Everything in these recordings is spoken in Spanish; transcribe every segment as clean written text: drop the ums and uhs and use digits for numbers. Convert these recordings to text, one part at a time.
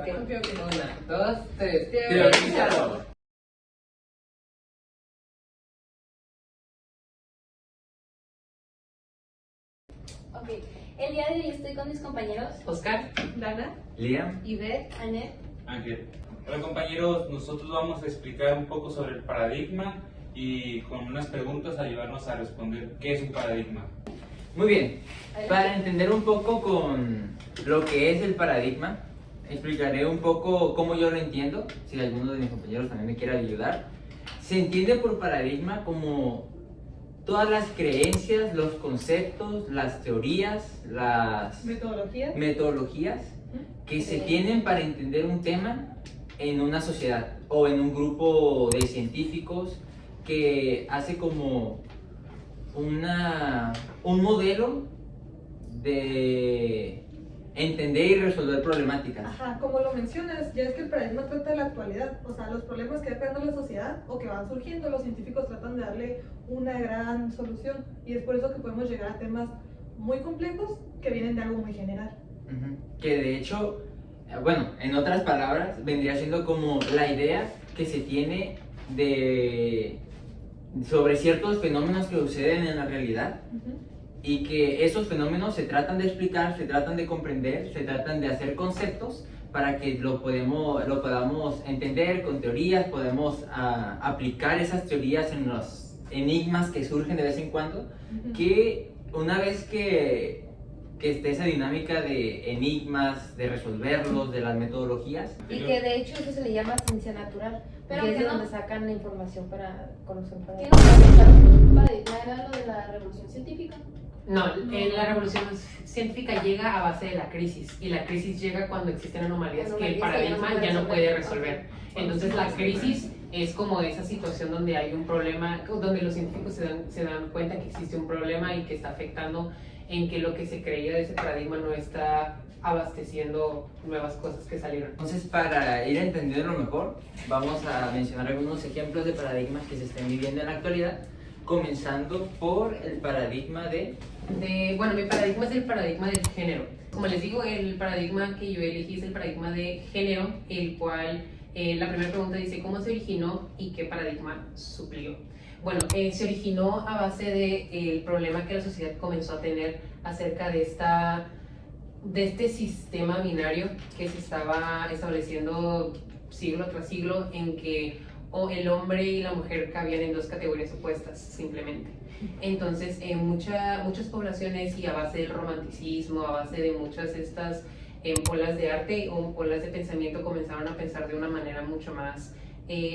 Una, dos, tres. Teorízalo. Ok, el día de hoy estoy con mis compañeros Oscar. Dana, Liam. Ivette, Anet. Ángel. Hola compañeros, nosotros vamos a explicar un poco sobre el paradigma y con unas preguntas ayudarnos a responder qué es un paradigma. Muy bien, Adelante. para entender un poco con lo que es el paradigma, explicaré un poco cómo yo lo entiendo, si alguno de mis compañeros también me quiere ayudar. Se entiende por paradigma como todas las creencias, los conceptos, las teorías, las metodologías que se tienen para entender un tema en una sociedad o en un grupo de científicos que hace como un modelo de entender y resolver problemáticas. Ajá, como lo mencionas, ya es que el paradigma trata de la actualidad, o sea, los problemas que va creando la sociedad o que van surgiendo, los científicos tratan de darle una gran solución y es por eso que podemos llegar a temas muy complejos que vienen de algo muy general. Que de hecho, bueno, en otras palabras, vendría siendo como la idea que se tiene sobre ciertos fenómenos que suceden en la realidad y que esos fenómenos se tratan de explicar, se tratan de comprender, se tratan de hacer conceptos para que lo podamos entender con teorías, podemos aplicar esas teorías en los enigmas que surgen de vez en cuando, que una vez que esté esa dinámica de enigmas, de resolverlos, de las metodologías. Y que de hecho eso se le llama ciencia natural, Pero que es que de no- donde sacan la información para conocer un ¿Qué paradigma. paradigma era lo de la revolución científica? No, la revolución científica llega a base de la crisis y la crisis llega cuando existen anomalías que el paradigma ya no puede resolver. Entonces la crisis es como esa situación donde hay un problema, donde los científicos se dan cuenta que existe un problema y que está afectando en que lo que se creía de ese paradigma no está abasteciendo nuevas cosas que salieron. Entonces, para ir entendiendo mejor, vamos a mencionar algunos ejemplos de paradigmas que se están viviendo en la actualidad, comenzando por el paradigma Bueno, mi paradigma es el paradigma del género. Como les digo, el paradigma que yo elegí es el paradigma de género, el cual la primera pregunta dice cómo se originó y qué paradigma suplió. Bueno, se originó a base del problema que la sociedad comenzó a tener acerca de este sistema binario que se estaba estableciendo siglo tras siglo, en que el hombre y la mujer cabían en dos categorías opuestas simplemente. Entonces muchas poblaciones, y a base del romanticismo, a base de muchas de estas olas de arte o olas de pensamiento, comenzaron a pensar de una manera mucho más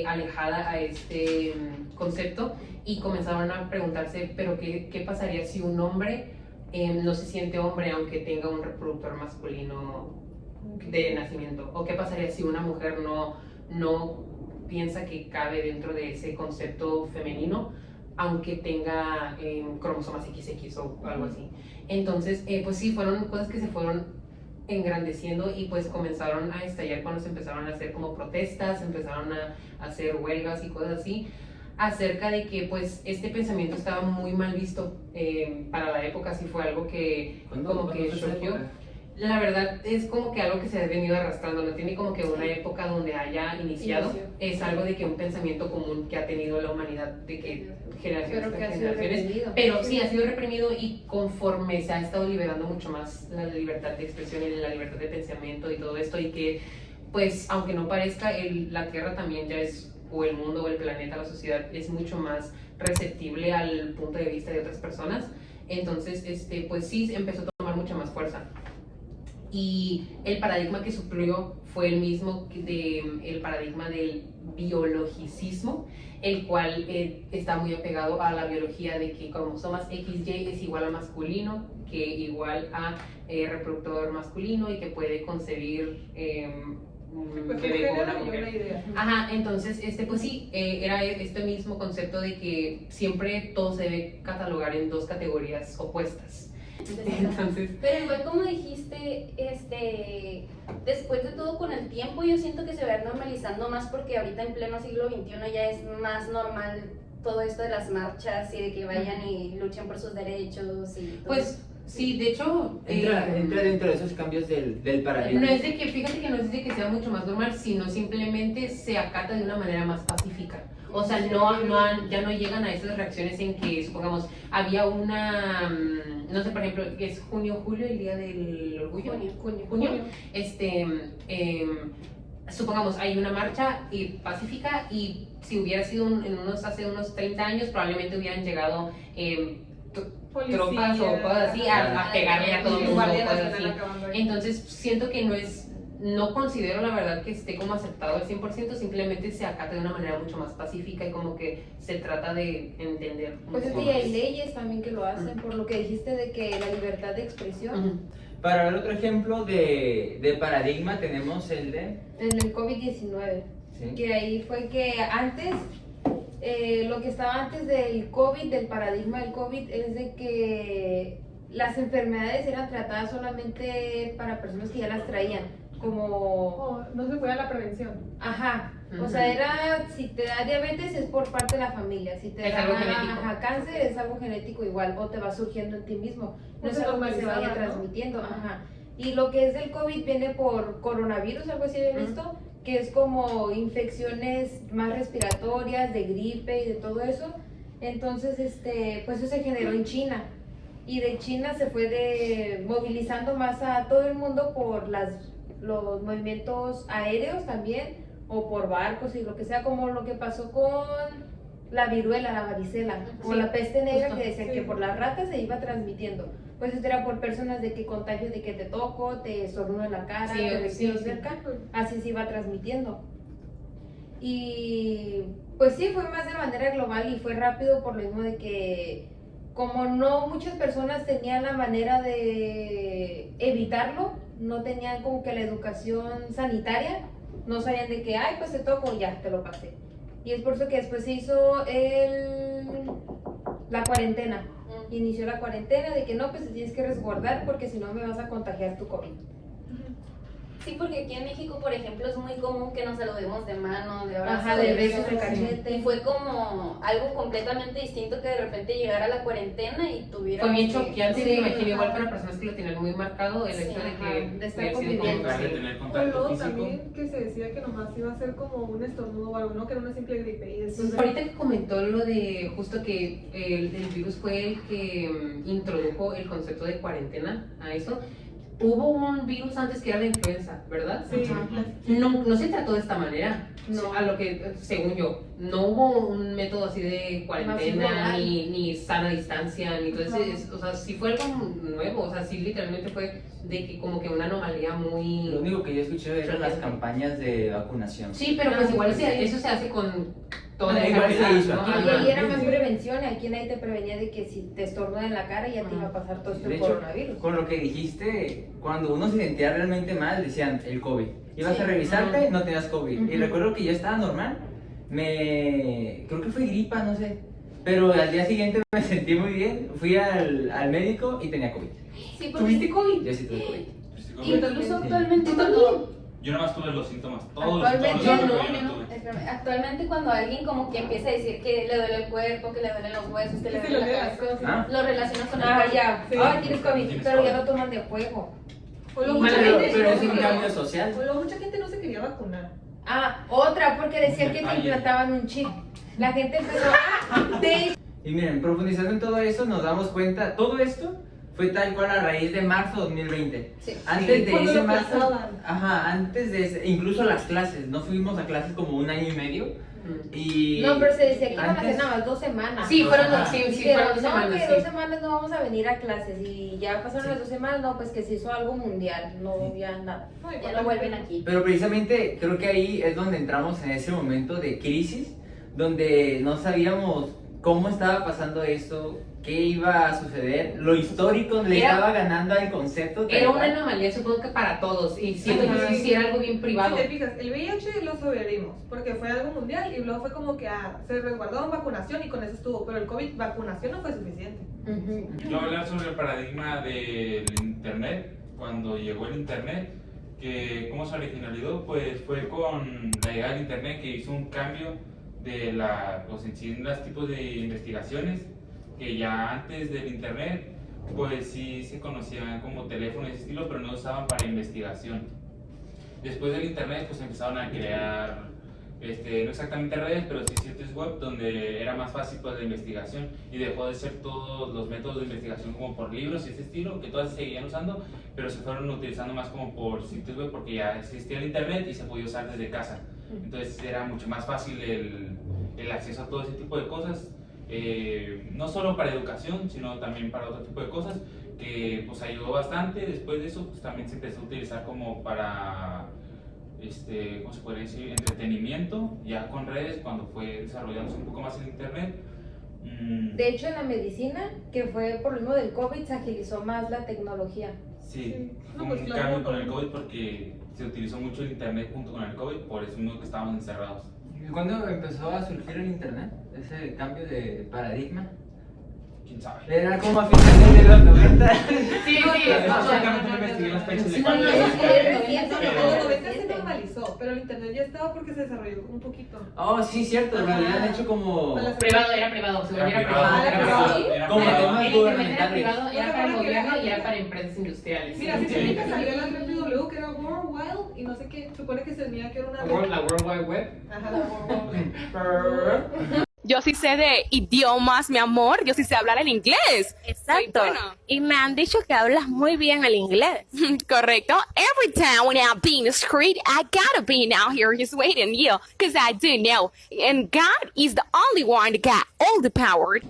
alejada a este concepto, y comenzaron a preguntarse, pero ¿qué pasaría si un hombre no se siente hombre aunque tenga un reproductor masculino de nacimiento? ¿O qué pasaría si una mujer no piensa que cabe dentro de ese concepto femenino aunque tenga cromosomas XX o algo así? Entonces, pues sí, fueron cosas que se fueron engrandeciendo y pues comenzaron a estallar cuando se empezaron a hacer como protestas, empezaron a hacer huelgas y cosas así, acerca de que pues este pensamiento estaba muy mal visto para la época. Sí fue algo que como que surgió. La verdad es como que algo que se ha venido arrastrando, no tiene como que una época donde haya iniciado. Es algo de que un pensamiento común que ha tenido la humanidad, de que generaciones Pero que tras ha sido generaciones, reprimido. pero sí ha sido reprimido, y conforme se ha estado liberando mucho más la libertad de expresión y la libertad de pensamiento y todo esto, y que pues aunque no parezca, la Tierra también ya es, o el mundo o el planeta, la sociedad es mucho más receptible al punto de vista de otras personas. Entonces pues sí empezó a tomar mucha más fuerza. Y el paradigma que suplió fue el mismo el paradigma del biologicismo, el cual está muy apegado a la biología de que cromosomas XY es igual a masculino, que igual a reproductor masculino, y que puede concebir un Pues bebé con una una mujer. idea. Ajá, entonces, pues sí, era este mismo concepto de que siempre todo se debe catalogar en dos categorías opuestas. Entonces, Pero igual como dijiste, después de todo, con el tiempo yo siento que se va a ir normalizando más, porque ahorita en pleno siglo XXI ya es más normal todo esto de las marchas y de que vayan y luchen por sus derechos y todo. pues Sí, de hecho, Entra dentro de esos cambios del paradigma. no es de que, fíjate que no es de que sea mucho más normal, sino simplemente se acata de una manera más pacífica. O sea, ya no llegan a esas reacciones en que, supongamos, había una, no sé, por ejemplo, que es junio, julio, el día del orgullo. Junio. Supongamos, hay una marcha pacífica y si hubiera sido hace unos 30 años, probablemente hubieran llegado tropas o cosas así a pegarle a todo el mundo, Guardia cosas Nacional así. acabando ahí. Entonces siento que no considero la verdad que esté como aceptado al 100%, simplemente se acata de una manera mucho más pacífica y como que se trata de entender. Pues es un que poco hay más. leyes también que lo hacen, por lo que dijiste de que la libertad de expresión. Ujú. Para ver otro ejemplo de paradigma tenemos el de... En el COVID-19, ¿sí? que ahí fue que antes, lo que estaba antes del COVID, del paradigma del COVID, es de que las enfermedades eran tratadas solamente para personas que ya las traían, como, Oh, no se fue a la prevención. ajá, o Ujú. sea, era, si te da diabetes es por parte de la familia, si te Es da algo genético. cáncer es algo genético igual, o te va surgiendo en ti mismo, no O es se algo que se vaya normalizaba, ¿no? transmitiendo, ajá. Y lo que es del COVID viene por coronavirus, algo así he visto, que es como infecciones más respiratorias, de gripe y de todo eso. Entonces, pues eso se generó en China. Y de China se fue movilizando más a todo el mundo por los movimientos aéreos también, o por barcos y lo que sea, como lo que pasó con la viruela, la varicela, o Sí, la peste negra, justo, que decían sí. que por las ratas se iba transmitiendo. Pues esto era por personas de que contagio de que te toco, te estornudo en la cara, Sí, te sí, respiro sí. cerca, así se iba transmitiendo. Y pues sí, fue más de manera global y fue rápido por lo mismo de que como no muchas personas tenían la manera de evitarlo, no tenían como que la educación sanitaria, no sabían de que, ay, pues te toco, ya, te lo pasé. Y es por eso que después se hizo la cuarentena. Inició la cuarentena de que no, pues te tienes que resguardar porque si no me vas a contagiar tu COVID. Sí, porque aquí en México, por ejemplo, es muy común que nos saludemos de mano, de abrazo, Ajá, de besos, de besos. cachete. Y fue como algo completamente distinto que de repente llegara la cuarentena y tuviera. Fue bien choqueante, Sí, me imagino, ajá. igual para personas que lo tenían muy marcado, el Sí, hecho de ajá, que de estar hubiera sido como conviviendo. Dejar de sí. tener O contacto luego físico. también que se decía que nomás iba a ser como un estornudo o algo, ¿no? Que era una simple gripe. Y después de- Ahorita que comentó lo de justo que el virus fue el que introdujo el concepto de cuarentena a eso, hubo un virus antes que era la influenza, ¿verdad? Sí, Ajá. No se trató de esta manera, No. a lo que, según yo, no hubo un método así de cuarentena, global. ni sana distancia, ni todo eso, Ajá. o sea, sí fue algo nuevo, o sea, sí literalmente fue de que como que una anomalía muy... Lo único que yo escuché eran las campañas de vacunación. Sí, pero pues Ah, igual sí. eso se hace con toda Ah, esa igual se edad, hizo ¿no? aquí. Y Ajá. ahí era más Sí. prevención, aquí nadie te prevenía de que si te estornuda en la cara ya te iba a pasar todo esto De el hecho, coronavirus. con lo que dijiste, cuando uno se sentía realmente mal, decían el COVID. Ibas Sí. a revisarte, Ujú. no tenías COVID. Y Ujú. recuerdo que yo estaba normal, creo que fue gripa, no sé. Pero al día siguiente me sentí muy bien, fui al médico y tenía COVID. Sí, porque ¿Tuviste COVID? Yo sí tuve COVID. incluso Sí. actualmente cuando. Yo nada más tuve los síntomas. Todos Actualmente, los yo síntomas no, yo tuve. Espérame, actualmente cuando alguien como que empieza a decir que le duele el cuerpo, que le duelen los huesos, que le Sí, duele la le duele las cabeza, Ah. lo relacionas con el Ah, COVID. ya, Sí. ay, tienes COVID, Tienes pero ya COVID. lo toman de juego. O luego Y- mucha Pero- gente- Pero es un cambio social. o luego mucha gente no se quería vacunar. Ah, otra, porque decían que te Detalle. implantaban un chip. La gente empezó, Y miren, profundizando en todo eso, nos damos cuenta, todo esto fue tal cual a raíz de marzo 2020. Sí. Antes de Cuando ese lo marzo, aplazaban. ajá, antes de ese, incluso las clases, no fuimos a clases como un año y medio. Y no, pero se decía que iban a hacer antes- nada más 2 semanas. Sí, fueron Ajá. dos, sí, sí, Dijeron, fueron 2 no, semanas, que sí. 2 semanas no vamos a venir a clases y ya pasaron Sí. las 2 semanas, no, pues que se hizo algo mundial, no ya nada. No, Ya igual lo vuelven aquí. Pero precisamente creo que ahí es donde entramos en ese momento de crisis, donde no sabíamos cómo estaba pasando esto, qué iba a suceder, lo histórico le Era- estaba ganando al concepto. tal Era una cual. anomalía, supongo que para todos, y siento que Ajá. sí era algo bien privado. Si te fijas, el VIH lo sobrevivimos porque fue algo mundial y luego fue como que se resguardaron vacunación y con eso estuvo, pero el COVID vacunación no fue suficiente. Yo voy a hablar sobre el paradigma del internet, cuando llegó el internet, que cómo se originalizó, pues fue con la llegada del internet que hizo un cambio pues en sí en los tipos de investigaciones, que ya antes del internet pues sí se conocían como teléfonos de ese estilo, pero no usaban para investigación. Después del internet pues empezaron a crear, no exactamente redes, pero sí sitios web donde era más fácil pues la investigación y dejó de ser todos los métodos de investigación como por libros y ese estilo, que todas se seguían usando, pero se fueron utilizando más como por sitios web porque ya existía el internet y se podía usar desde casa. Entonces era mucho más fácil el acceso a todo ese tipo de cosas, no solo para educación, sino también para otro tipo de cosas, que pues ayudó bastante. Después de eso pues también se empezó a utilizar como para, ¿cómo se podría decir? Entretenimiento, ya con redes, cuando fue desarrollándose un poco más el internet. De hecho, en la medicina, que fue por lo mismo del COVID, se agilizó más la tecnología. Sí, No, fue pues un claro, cambio con ¿no? el COVID porque se utilizó mucho el internet junto con el COVID, por eso mismo que estábamos encerrados. ¿Y cuándo empezó a surgir el internet? Ese cambio de paradigma. ¿Quién sabe? Era como a finales de los 90. Sí, Exactamente, no investigué las fechas de Sí, cuándo. no, es En reciente, los 90 se reciente. normalizó, pero el internet ya estaba porque se desarrolló un poquito. Oh, sí, cierto, lo habían hecho como. Para las Privado, era privado, según yo era Era privado. privado. Era privado. privado. Era Como privado. temas El internet era gubernamentales. privado, era para el Porque gobierno era- y era para empresas industriales. Mira, si Sí. se fijan, salió la www, que era World Wide, y no sé qué, supone que se tenía que era una La World Wide Web. Ajá, la World Wide. Yo sí sé de idiomas, mi amor. Yo sí sé hablar el inglés. Exacto. Soy buena. Y me han dicho que hablas muy bien el inglés. Correcto. Every time when I'm being discreet, I gotta be out here just waiting, yeah. Because I do know. And God is the only one that got all the power.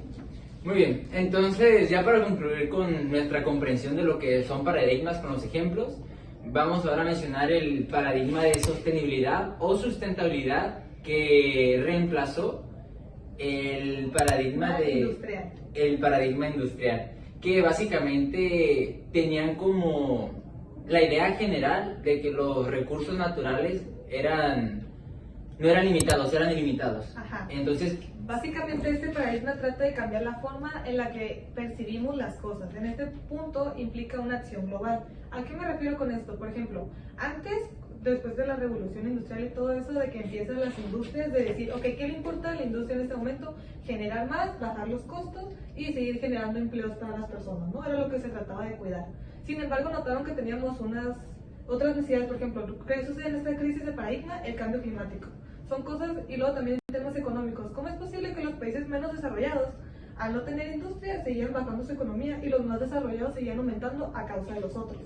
Muy bien, entonces ya para concluir con nuestra comprensión de lo que son paradigmas con los ejemplos, vamos ahora a mencionar el paradigma de sostenibilidad o sustentabilidad que reemplazó el paradigma Industrial. el paradigma industrial, que básicamente tenían como la idea general de que los recursos naturales no eran limitados, eran ilimitados. Ajá. Entonces, Básicamente este paradigma trata de cambiar la forma en la que percibimos las cosas. En este punto implica una acción global. ¿A qué me refiero con esto? Por ejemplo, antes, después de la revolución industrial y todo eso, de que empiezan las industrias, de decir, ok, ¿qué le importa a la industria en este momento? Generar más, bajar los costos y seguir generando empleos para las personas, ¿no? Era lo que se trataba de cuidar. Sin embargo, notaron que teníamos otras necesidades, por ejemplo, ¿qué sucede en esta crisis de paradigma? El cambio climático. Son cosas, y luego también temas económicos. ¿Cómo es posible que los países menos desarrollados, al no tener industria, seguían bajando su economía y los más desarrollados seguían aumentando a causa de los otros?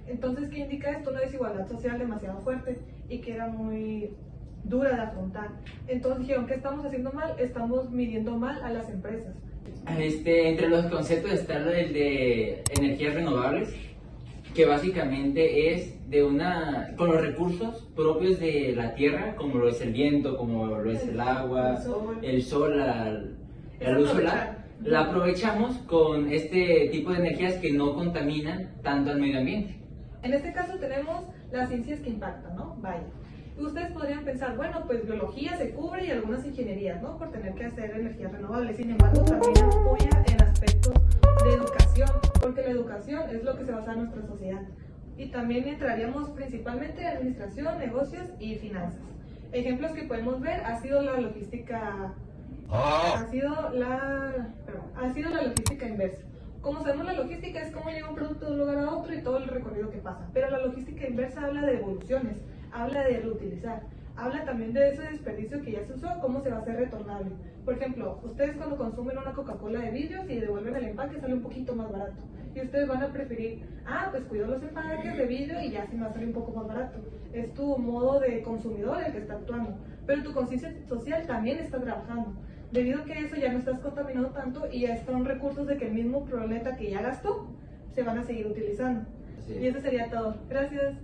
Entonces, ¿qué indica esto? Una desigualdad social demasiado fuerte y que era muy dura de afrontar. Entonces dijeron, ¿qué estamos haciendo mal? Estamos midiendo mal a las empresas. entre los conceptos está el de energías renovables, que básicamente es con los recursos propios de la tierra, como lo es el viento, como lo es el agua, el sol, la luz solar, la aprovechamos con este tipo de energías que no contaminan tanto al medio ambiente. En este caso tenemos las ciencias que impactan, ¿no? Vaya. Y ustedes podrían pensar, bueno, pues biología se cubre y algunas ingenierías, ¿no? Por tener que hacer energías renovables. Sin embargo, también apoya en aspectos de educación, porque la educación es lo que se basa en nuestra sociedad. Y también entraríamos principalmente en administración, negocios y finanzas. Ejemplos que podemos ver ha sido la logística, ha sido la logística inversa. Como sabemos, la logística es cómo llega un producto de un lugar a otro y todo el recorrido que pasa. Pero la logística inversa habla de evoluciones, habla de reutilizar, habla también de ese desperdicio que ya se usó, cómo se va a hacer retornable. Por ejemplo, ustedes cuando consumen una Coca-Cola de vidrio, si devuelven el empaque sale un poquito más barato. Y ustedes van a preferir, pues cuido los empaques de vidrio y ya sí me va a salir un poco más barato. Es tu modo de consumidor el que está actuando. Pero tu conciencia social también está trabajando. Debido a que eso ya no estás contaminando tanto y ya son recursos de que el mismo planeta que ya gastó se van a seguir utilizando. Sí. Y eso sería todo. Gracias.